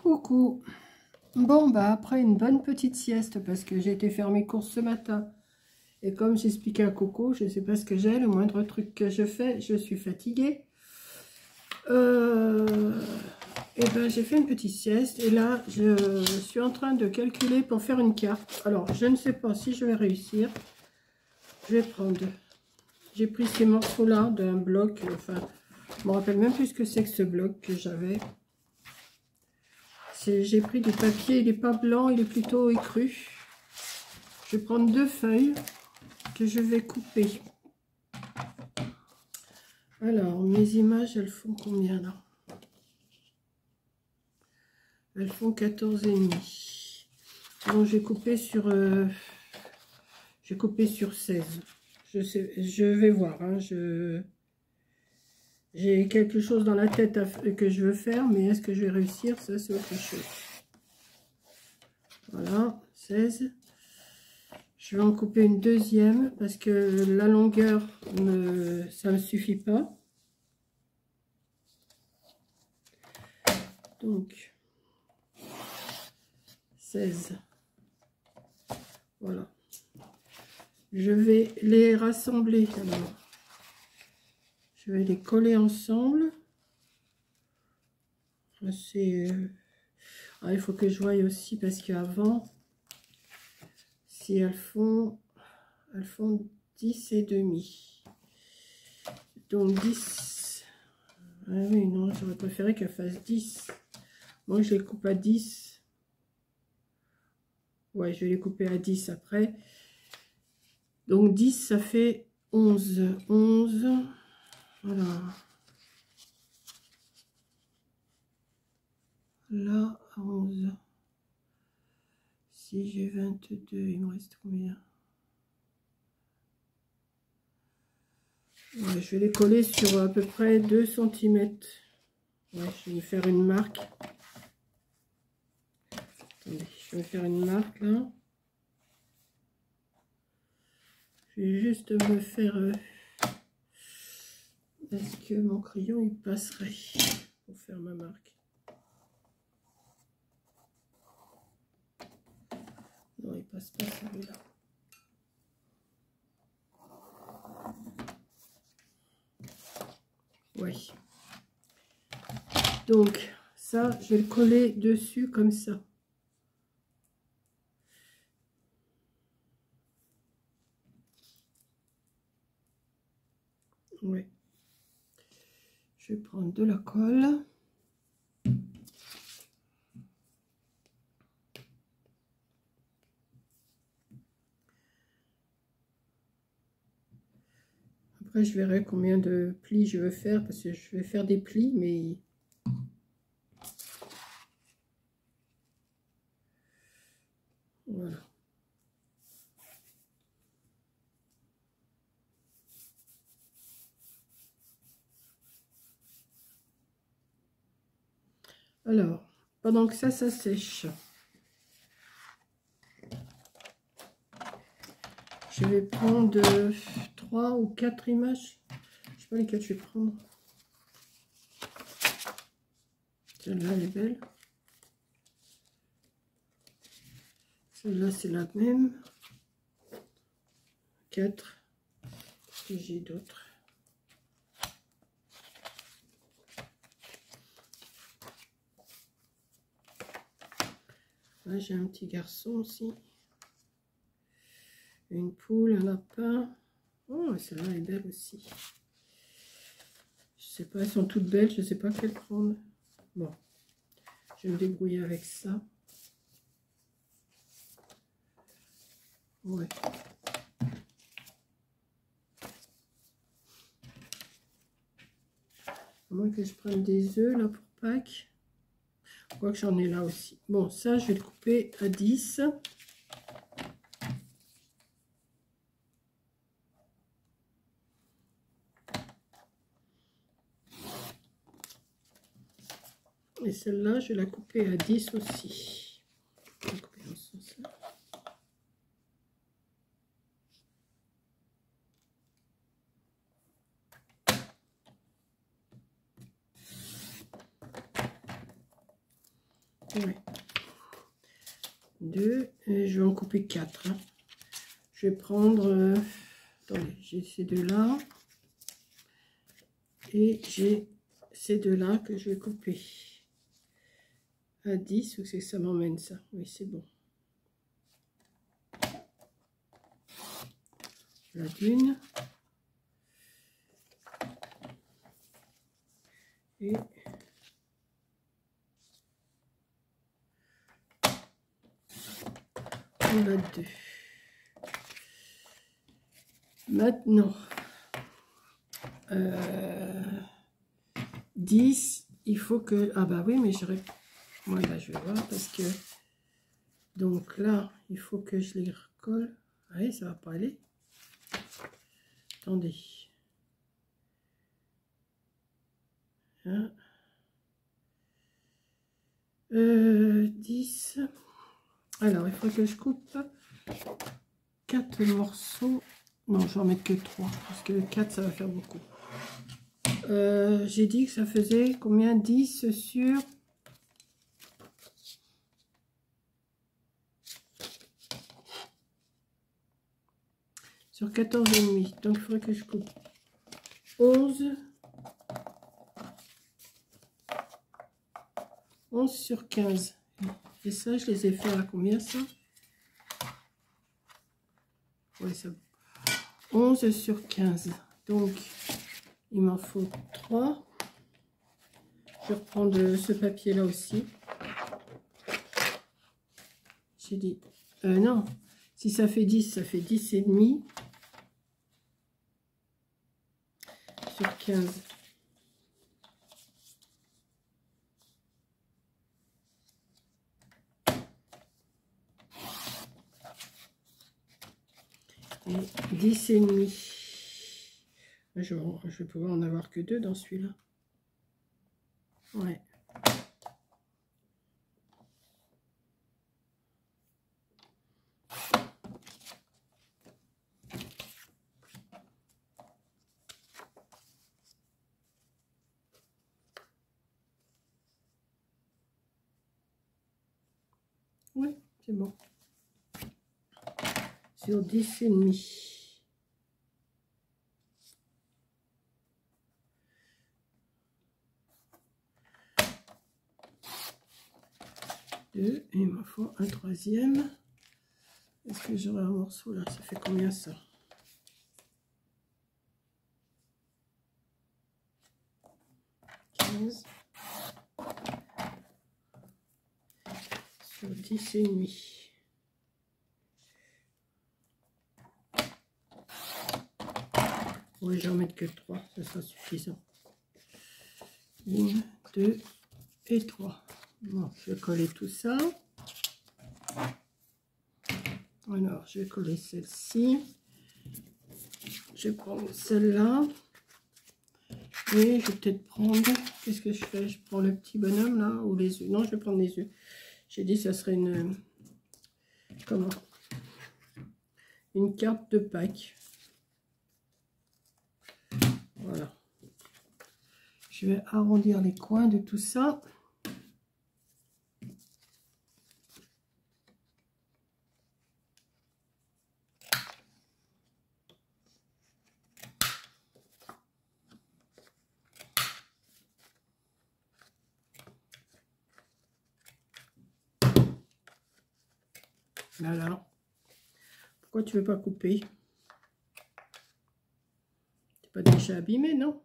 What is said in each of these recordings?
Coucou. Bon, bah après une bonne petite sieste, parce que j'ai été faire mes courses ce matin. Et comme j'expliquais à Coco, je ne sais pas ce que j'ai, le moindre truc que je fais, je suis fatiguée. Et ben j'ai fait une petite sieste. Et là, je suis en train de calculer pour faire une carte. Alors, je ne sais pas si je vais réussir. Je vais prendre... J'ai pris ces morceaux-là d'un bloc. Enfin, je me rappelle même plus ce que c'est que ce bloc que j'avais. J'ai pris du papier, il n'est pas blanc, il est plutôt écru. Je vais prendre 2 feuilles que je vais couper. Alors, mes images, elles font combien là? Elles font 14,5. Donc, j'ai coupé sur 16. Je vais voir. Hein, j'ai quelque chose dans la tête que je veux faire, mais est-ce que je vais réussir? Ça, c'est autre chose. Voilà, 16. Je vais en couper une deuxième parce que la longueur, ça ne me suffit pas. Donc, 16. Voilà. Je vais les rassembler. Alors, je vais les coller ensemble. Il faut que je voie aussi parce qu'avant, si elles font 10 et demi. Donc 10. Ah oui, non, j'aurais préféré qu'elles fassent 10. Moi, je les coupe à 10. Ouais, je vais les couper à 10 après. Donc 10, ça fait 11. 11. Voilà. Là, 11. Si j'ai 22, il me reste combien? Ouais, je vais les coller sur à peu près 2 cm. Ouais, je vais me faire une marque. Attendez, je vais me faire une marque là. Je vais juste me faire... Est-ce que mon crayon il passerait pour faire ma marque? Non, il passe pas celui-là. Oui. Donc, ça, je vais le coller dessus comme ça. Oui. Je vais prendre de la colle. Après, je verrai combien de plis je veux faire, parce que je vais faire des plis, mais... Voilà. Alors, pendant que ça sèche, je vais prendre 3 ou 4 images. Je sais pas lesquelles je vais prendre. Celle-là, elle est belle. Celle-là, c'est la même. 4. Et j'ai d'autres. Là, j'ai un petit garçon aussi. Une poule, un lapin. Oh, celle-là est belle aussi. Je sais pas, elles sont toutes belles, je sais pas quelle prendre. Bon, je vais me débrouiller avec ça. Ouais. À moins que je prenne des œufs là pour Pâques. Je crois que j'en ai là aussi. Bon, ça, je vais le couper à 10. Et celle-là, je vais la couper à 10 aussi. Je vais couper dans ce sens-là. Ouais. 2, et je vais en couper 4. Hein. Je vais prendre, attendez, j'ai ces deux-là. Et j'ai ces deux-là que je vais couper. À 10, ou c'est que ça m'emmène ça? Oui, c'est bon. La d'une. Et on a 2. Maintenant, 10, il faut que... Ah bah oui, mais j'aurais... Voilà, je vais voir parce que... Donc là, il faut que je les recolle. Ah oui, ça va pas aller. Attendez. Hein. 10. Alors, il faut que je coupe 4 morceaux. Non, je vais en mettre que 3. Parce que 4, ça va faire beaucoup. J'ai dit que ça faisait combien? 10 sur... Sur 14,5. Donc, il faudrait que je coupe 11. 11 sur 15. Et ça, je les ai fait à combien, ça? Ouais, ça... 11 sur 15. Donc, il m'en faut 3. Je vais reprendre ce papier-là aussi. J'ai dit... non. Si ça fait 10, ça fait 10 et demi. Sur 15. Et 10 et demi. Je vais pouvoir en avoir que 2 dans celui-là. Ouais. Oui, c'est bon. Sur 10 et demi. Et il me faut un troisième. Est-ce que j'aurai un morceau là? Ça fait combien ça? Sur 10 et demi. Oui, je vais en mettre que 3, ça sera suffisant. 1, 2 et 3. Bon, je vais coller tout ça. Alors, je vais coller celle-ci. Je vais prendre celle-là. Et je vais peut-être prendre... Qu'est-ce que je fais? Je prends le petit bonhomme là ou les œufs? Non, je vais prendre les œufs. J'ai dit que ça serait une... Comment? Une carte de Pâques. Voilà. Je vais arrondir les coins de tout ça. Voilà. Pourquoi tu veux pas couper? T'es pas déjà abîmé, non?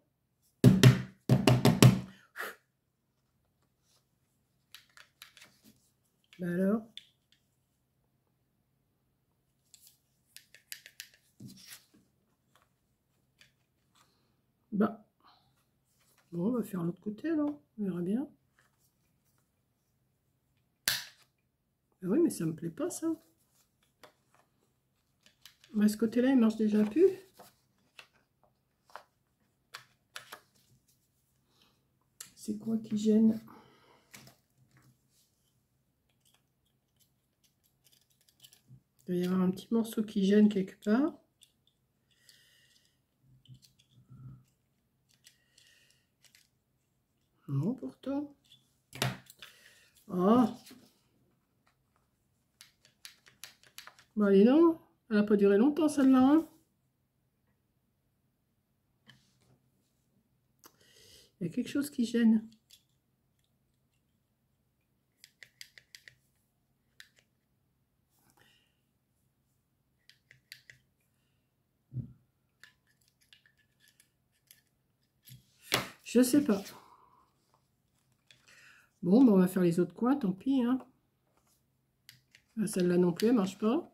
Ben alors? Bah. Bon, on va faire l'autre côté alors. On verra bien. Ben oui, mais ça me plaît pas ça. Mais ce côté-là, il marche déjà plus. C'est quoi qui gêne? Il doit y avoir un petit morceau qui gêne quelque part. Non, pourtant. Ah, Bon, allez donc, elle n'a pas duré longtemps celle-là. Hein. Il y a quelque chose qui gêne. Je sais pas. Bon, ben on va faire les autres coins, tant pis. Hein. Celle-là non plus, elle marche pas.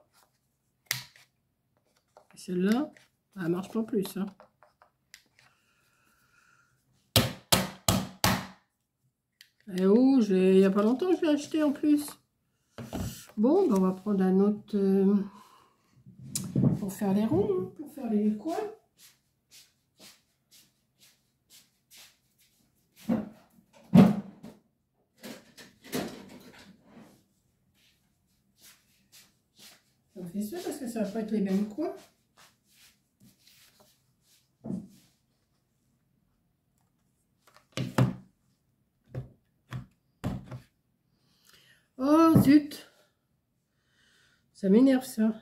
Celle-là, elle marche pas plus. Hein. Et oh, il n'y a pas longtemps que je l'ai acheté en plus. Bon, ben on va prendre un autre pour faire les ronds, hein, pour faire les coins. On fait ça parce que ça va pas être les mêmes coins. Oh zut! Ça m'énerve ça.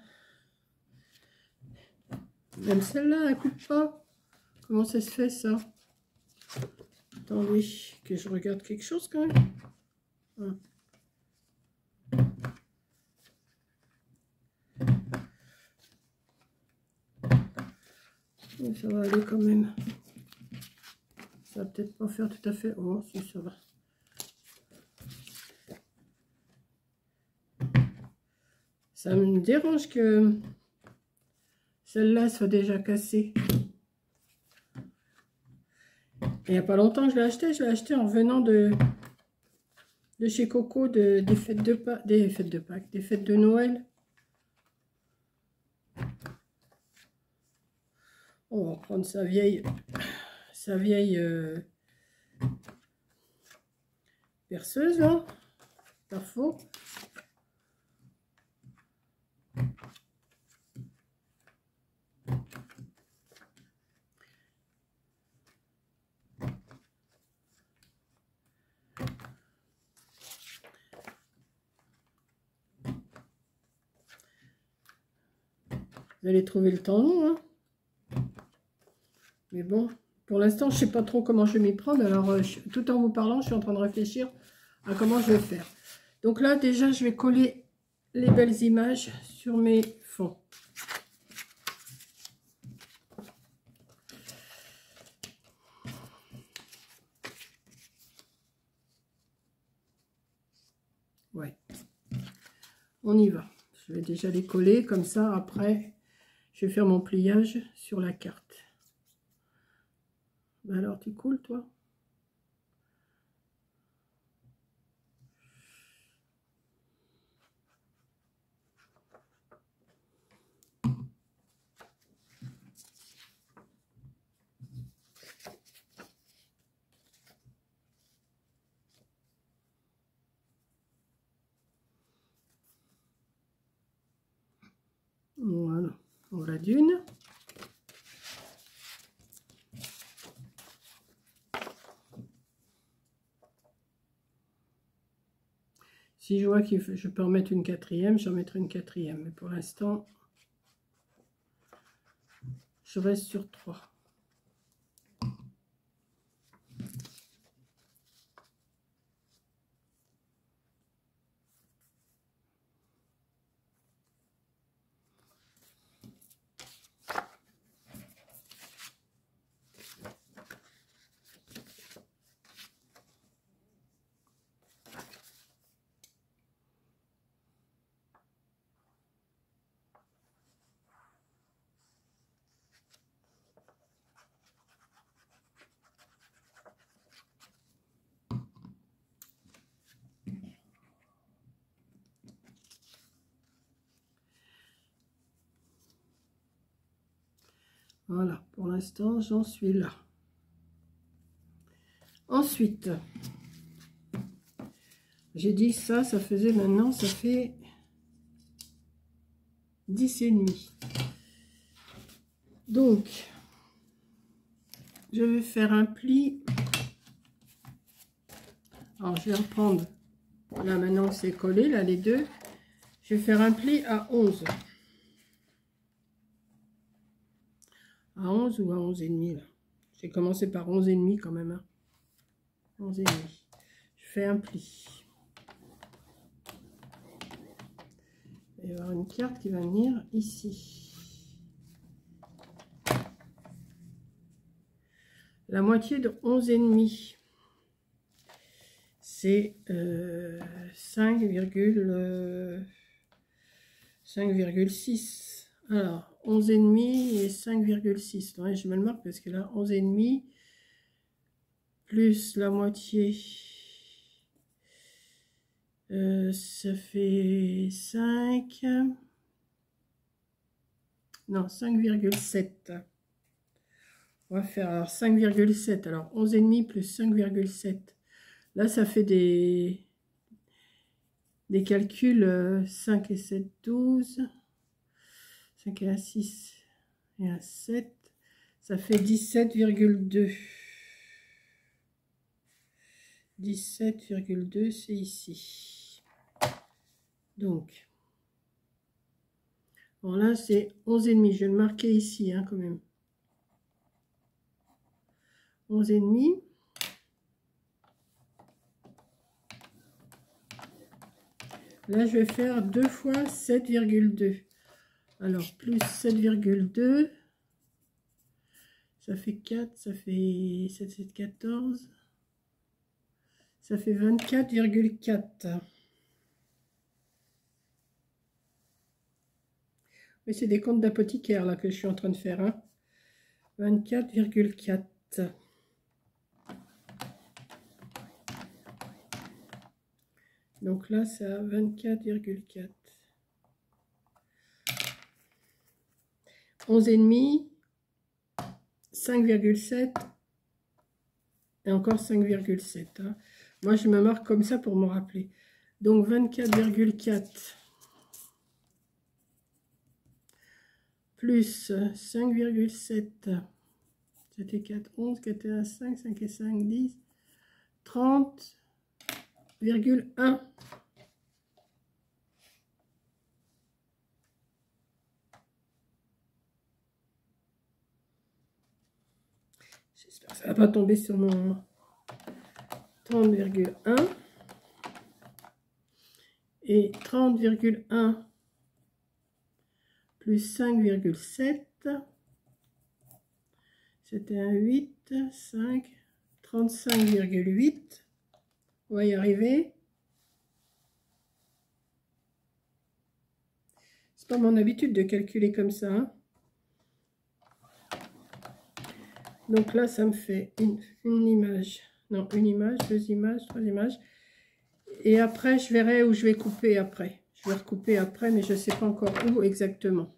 Même celle-là, elle coupe pas. Comment ça se fait ça? Attendez, que je regarde quelque chose quand même. Ah. Ça va aller quand même. Ça va peut-être pas faire tout à fait. Oh, si ça va. Ça me dérange que celle-là soit déjà cassée. Il n'y a pas longtemps que je l'ai acheté. Je l'ai acheté en revenant de chez Coco des fêtes de Pâques, des fêtes de Noël. On va prendre sa vieille perceuse là, pas faux. Vous allez trouver le temps long, hein. Mais bon, pour l'instant, je ne sais pas trop comment je vais m'y prendre. Alors, tout en vous parlant, je suis en train de réfléchir à comment je vais faire. Donc là, déjà, je vais coller les belles images sur mes fonds. Ouais, on y va. Je vais déjà les coller comme ça. Après, je vais faire mon pliage sur la carte. Ben alors, tu coules, toi? Voilà, voilà d'une. Si je vois que je peux en mettre une quatrième, j'en mettrai une quatrième. Mais pour l'instant, je reste sur 3. Voilà, pour l'instant, j'en suis là. Ensuite, j'ai dit ça, ça faisait maintenant, ça fait 10,5. Donc, je vais faire un pli. Alors, je vais reprendre, là maintenant c'est collé, là les deux. Je vais faire un pli à 11. À 11 ou à 11,5 là. J'ai commencé par 11,5 quand même. Hein. 11,5. Je fais un pli. Il va y avoir une carte qui va venir ici. La moitié de 11,5. C'est 5,6. Alors, 11,5 et 5,6. Ouais, je me le marque parce que là, 11,5 plus la moitié, ça fait 5. Non, 5,7. On va faire alors 5,7. Alors, 11,5 plus 5,7. Là, ça fait des calculs. 5 et 7, 12. 5 et 1, 6 et 1, 7. Ça fait 17,2. 17,2, c'est ici. Donc, bon là, c'est 11,5. Je vais le marquer ici, hein, quand même. 11,5. Là, je vais faire 2 fois 7,2. Alors, plus 7,2. Ça fait 4, ça fait 7, 7, 14. Ça fait 24,4. Mais c'est des comptes d'apothicaire là que je suis en train de faire. Hein. 24,4. Donc là, c'est à 24,4. 11,5. 5,7. Et encore 5,7. Hein. Moi, je me marque comme ça pour me rappeler. Donc 24,4. Plus 5,7. C'était 4, 11, 4 et 1, 5, 5 et 5, 10. 30,1. J'espère que ça ne va pas tomber sur mon 30,1. Et 30,1 plus 5,7. C'était un 8, 5, 35,8. On va y arriver. C'est pas mon habitude de calculer comme ça. Hein. Donc là, ça me fait une image. Non, une image, 2 images, 3 images. Et après, je verrai où je vais couper après. Je vais recouper après, mais je ne sais pas encore où exactement.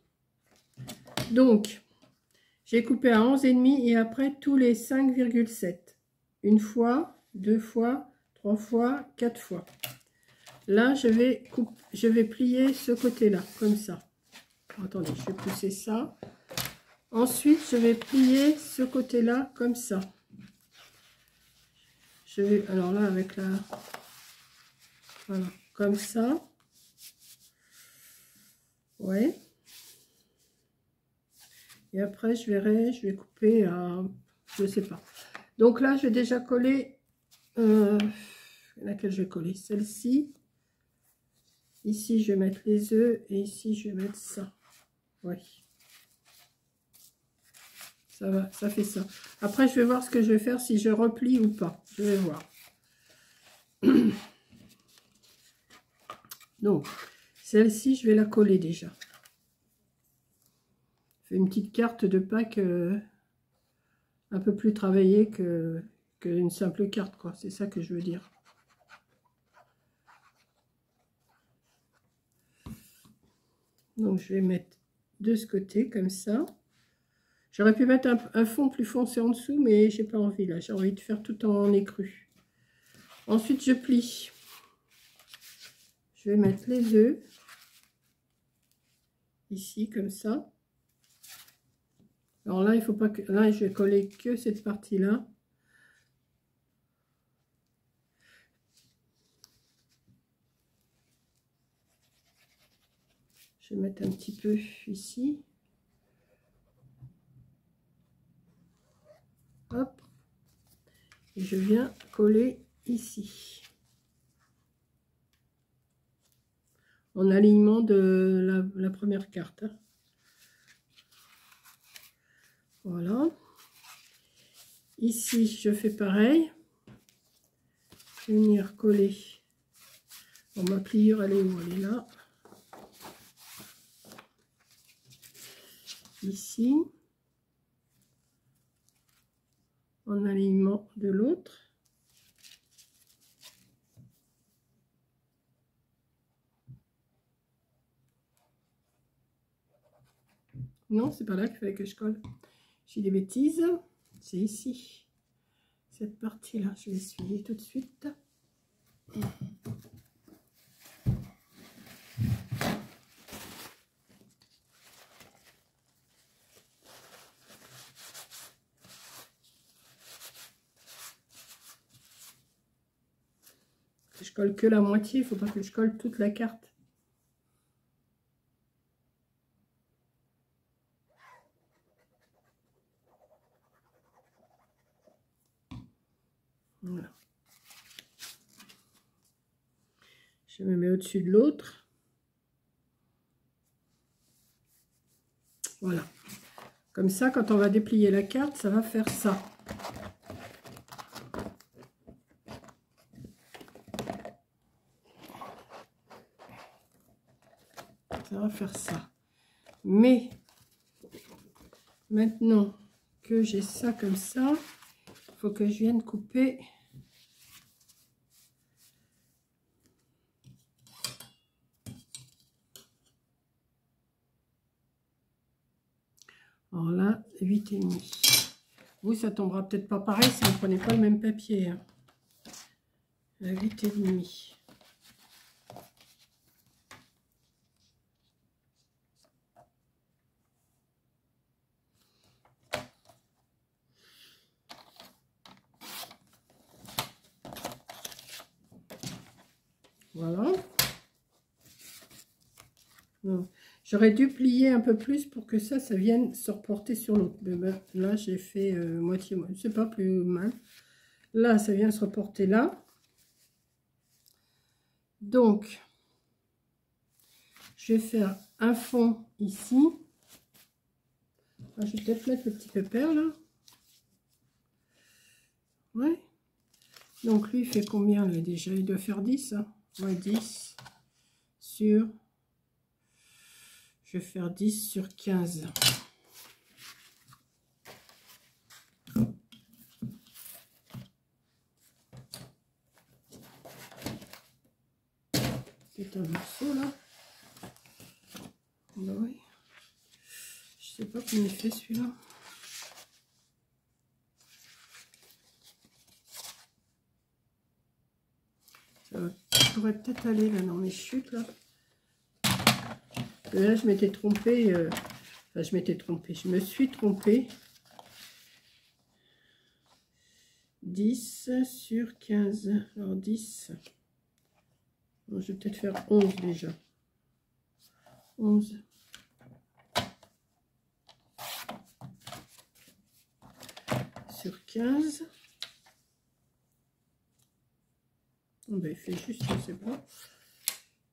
Donc, j'ai coupé à 11,5 et après tous les 5,7. Une fois, 2 fois, 3 fois, 4 fois. Là, je vais plier ce côté-là, comme ça. Attendez, je vais pousser ça. Ensuite, je vais plier ce côté-là, comme ça. Je vais, alors là, avec la... Voilà, comme ça. Ouais. Et après, je verrai, je vais couper à... Je sais pas. Donc là, je vais déjà coller... laquelle je vais coller? Celle-ci. Ici, je vais mettre les œufs. Et ici, je vais mettre ça. Oui. Ça va, ça fait ça. Après, je vais voir ce que je vais faire, si je replie ou pas. Je vais voir. Donc, celle-ci, je vais la coller déjà. Je fais une petite carte de Pâques un peu plus travaillée qu'une simple carte, quoi. C'est ça que je veux dire. Donc, je vais mettre de ce côté, comme ça. J'aurais pu mettre un fond plus foncé en dessous, mais j'ai pas envie, là. J'ai envie de faire tout en écru. Ensuite, je plie. Je vais mettre les œufs. Ici, comme ça. Alors là, il faut pas que... Là, je vais coller que cette partie-là. Je vais mettre un petit peu ici. je viens coller ici. En alignement de la première carte. Voilà. Ici, je fais pareil. Je vais venir coller. Bon, ma pliure, elle est où? Elle est là. Ici. En alignement de l'autre. Non, c'est pas là qu'il fallait que je colle. J'ai des bêtises. C'est ici. Cette partie-là, je vais essuyer tout de suite. Je colle que la moitié, il ne faut pas que je colle toute la carte. Voilà. Je me mets au-dessus de l'autre. Voilà. Comme ça, quand on va déplier la carte, ça va faire ça. Ça va faire ça. Mais maintenant que j'ai ça comme ça, il faut que je vienne couper. Alors là, 8,5. Vous, ça tombera peut-être pas pareil si vous ne prenez pas le même papier. Hein. 8,5. Voilà. J'aurais dû plier un peu plus pour que ça vienne se reporter sur l'autre. Ben, là, j'ai fait moitié. C'est pas plus mal. Là, ça vient se reporter là. Donc, je vais faire un fond ici. Je vais peut-être mettre le petit pépère là. Ouais. Donc, lui, il fait combien là déjà? Il doit faire 10. Hein. Ouais, 10 sur... Je vais faire 10 sur 15. C'est un morceau là. Ben oui. Je sais pas comment il fait celui-là. Je pourrais peut-être aller là dans mes chutes là. Là je m'étais trompée. Enfin, je m'étais trompée. Je me suis trompée. 10 sur 15. Alors 10. Bon, je vais peut-être faire 11 déjà. 11. Sur 15. Oh ben, il fait juste, je sais pas.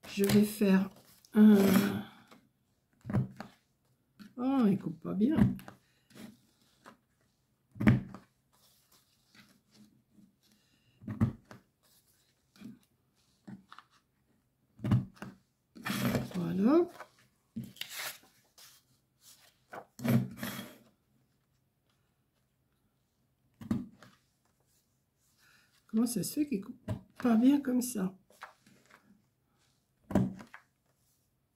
Je vais faire un... Oh, il coupe pas bien. Voilà. Comment ça se fait qu'il coupe pas bien comme ça?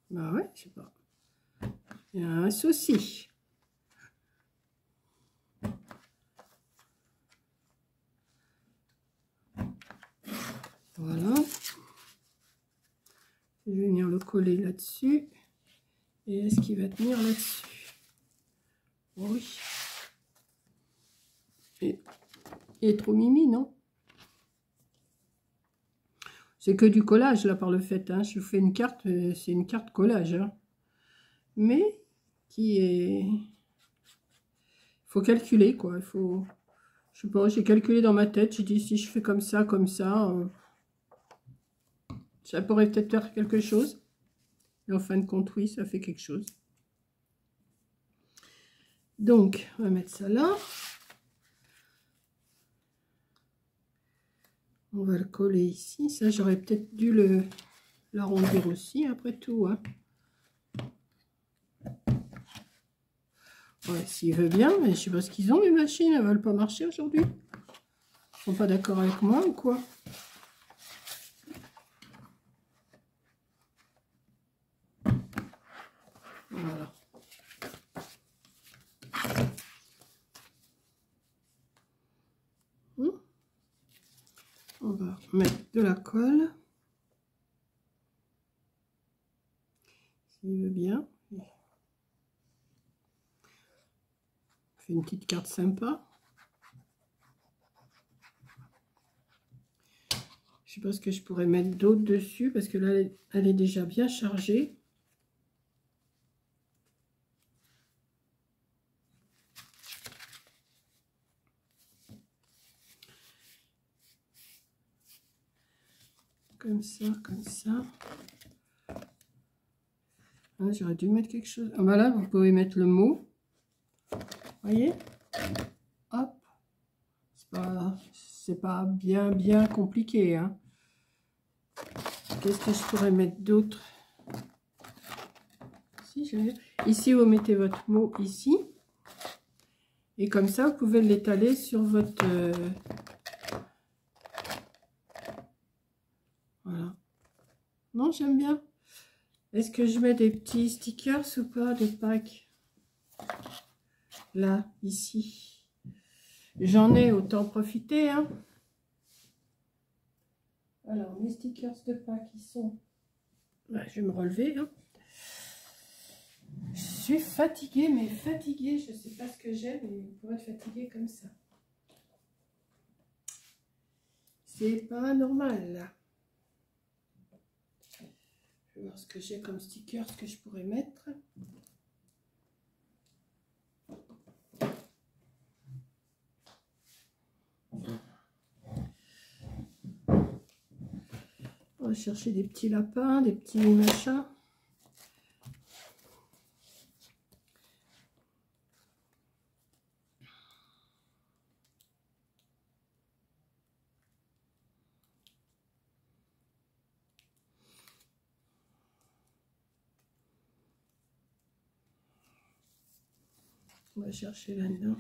Bah ouais, je sais pas. Il y a un souci. Voilà. Je vais venir le coller là-dessus. Et est-ce qu'il va tenir là-dessus? Oui. Et il est trop mimi, non? C'est que du collage, là, par le fait. Hein. Je vous fais une carte, c'est une carte collage. Hein. Mais qui est... Il faut calculer, quoi. Il faut... Je sais pas, j'ai calculé dans ma tête. J'ai dit si je fais comme ça, ça pourrait peut-être faire quelque chose. Et en fin de compte, oui, ça fait quelque chose. Donc, on va mettre ça là. On va le coller ici. Ça, j'aurais peut-être dû l'arrondir aussi, après tout. Hein. Ouais, s'il veut bien, mais je sais pas ce qu'ils ont, les machines. Elles veulent pas marcher aujourd'hui. Ils sont pas d'accord avec moi ou quoi? Voilà. On va mettre de la colle. S'il veut bien. On fait une petite carte sympa. Je sais pas ce que je pourrais mettre d'autre dessus parce que là, elle est déjà bien chargée. Comme ça, comme ça. Ah, j'aurais dû mettre quelque chose. Ah, bah là, vous pouvez mettre le mot. Voyez? Hop. C'est pas bien compliqué. Hein. Qu'est-ce que je pourrais mettre d'autre? Ici, vous mettez votre mot ici. Et comme ça, vous pouvez l'étaler sur votre... Voilà. Non, j'aime bien. Est-ce que je mets des petits stickers ou pas de Pâques? Là, ici. J'en ai, autant profiter. Hein. Alors, mes stickers de Pâques, ils sont... Là, je vais me relever. Hein. Je suis fatiguée, mais fatiguée. Je ne sais pas ce que j'ai, mais pour être fatiguée comme ça. C'est pas normal, là. Je vais voir ce que j'ai comme stickers que je pourrais mettre. On va chercher des petits lapins, des petits machins. On va chercher là-dedans.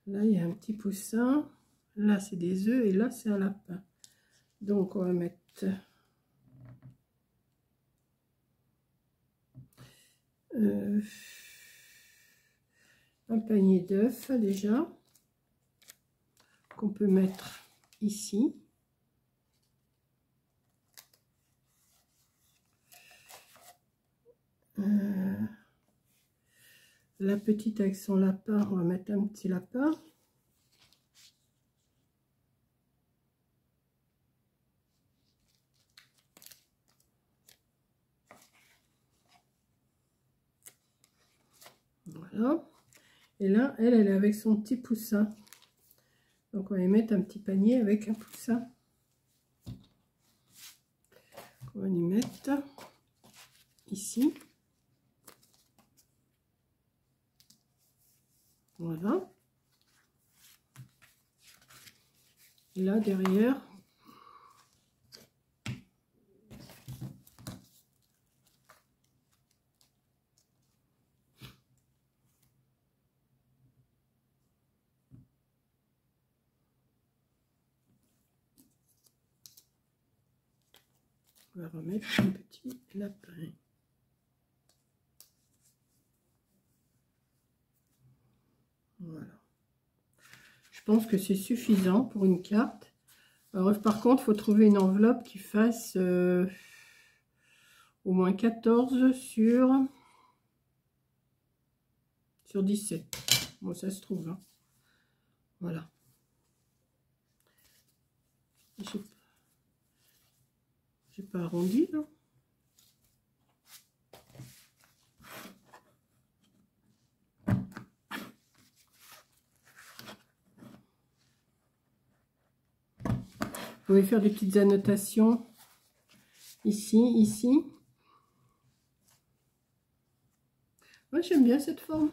Là, il y a un petit poussin. Là, c'est des œufs et là, c'est un lapin. Donc, on va mettre un panier d'œufs déjà qu'on peut mettre ici. La petite avec son lapin, on va mettre un petit lapin. Voilà. Et là, elle est avec son petit poussin. Donc, on va y mettre un petit panier avec un poussin. On va y mettre ici. Voilà. Et là, derrière, on va remettre un petit lapin. Voilà. Je pense que c'est suffisant pour une carte. Alors, par contre, il faut trouver une enveloppe qui fasse au moins 14 sur 17. Bon, ça se trouve. Hein. Voilà. J'ai pas arrondi, là. pouvez faire des petites annotations ici, ici. Moi, j'aime bien cette forme.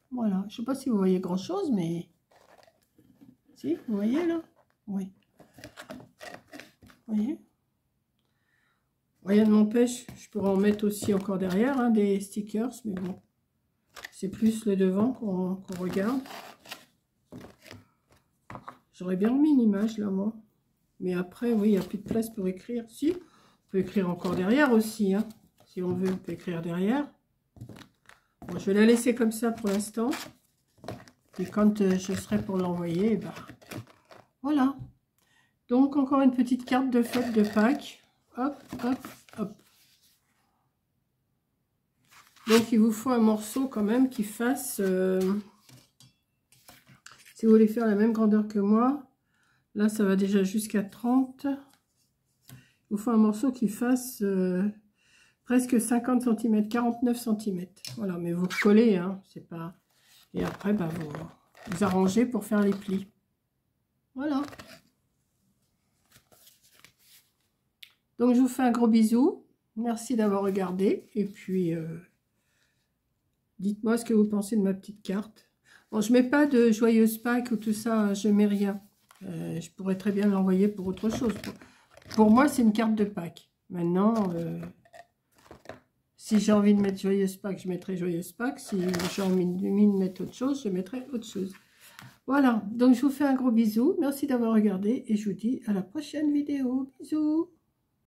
Voilà, je ne sais pas si vous voyez grand chose, mais si, vous voyez là? Oui. Vous voyez? Rien ne m'empêche, je pourrais en mettre aussi encore derrière, hein, des stickers, mais bon, c'est plus le devant qu'on regarde. J'aurais bien remis une image là, moi. Mais après, oui, il n'y a plus de place pour écrire. Si, on peut écrire encore derrière aussi, hein. Si on veut, on peut écrire derrière. Bon, je vais la laisser comme ça pour l'instant. Et quand je serai pour l'envoyer, ben, voilà. Donc, encore une petite carte de fête de Pâques. Hop, hop, hop. Donc, il vous faut un morceau quand même qui fasse... si vous voulez faire la même grandeur que moi, là, ça va déjà jusqu'à 30. Il vous faut un morceau qui fasse presque 50 cm, 49 cm. Voilà, mais vous collez, hein, c'est pas... Et après, bah, vous arrangez pour faire les plis. Voilà. Donc, je vous fais un gros bisou. Merci d'avoir regardé. Et puis, dites-moi ce que vous pensez de ma petite carte. Bon, je ne mets pas de joyeuse Pâques ou tout ça, je ne mets rien. Je pourrais très bien l'envoyer pour autre chose. Pour moi, c'est une carte de Pâques. Maintenant, si j'ai envie de mettre joyeuse Pâques, je mettrai joyeuse Pâques. Si j'ai envie de mettre autre chose, je mettrai autre chose. Voilà, donc je vous fais un gros bisou. Merci d'avoir regardé et je vous dis à la prochaine vidéo. Bisous!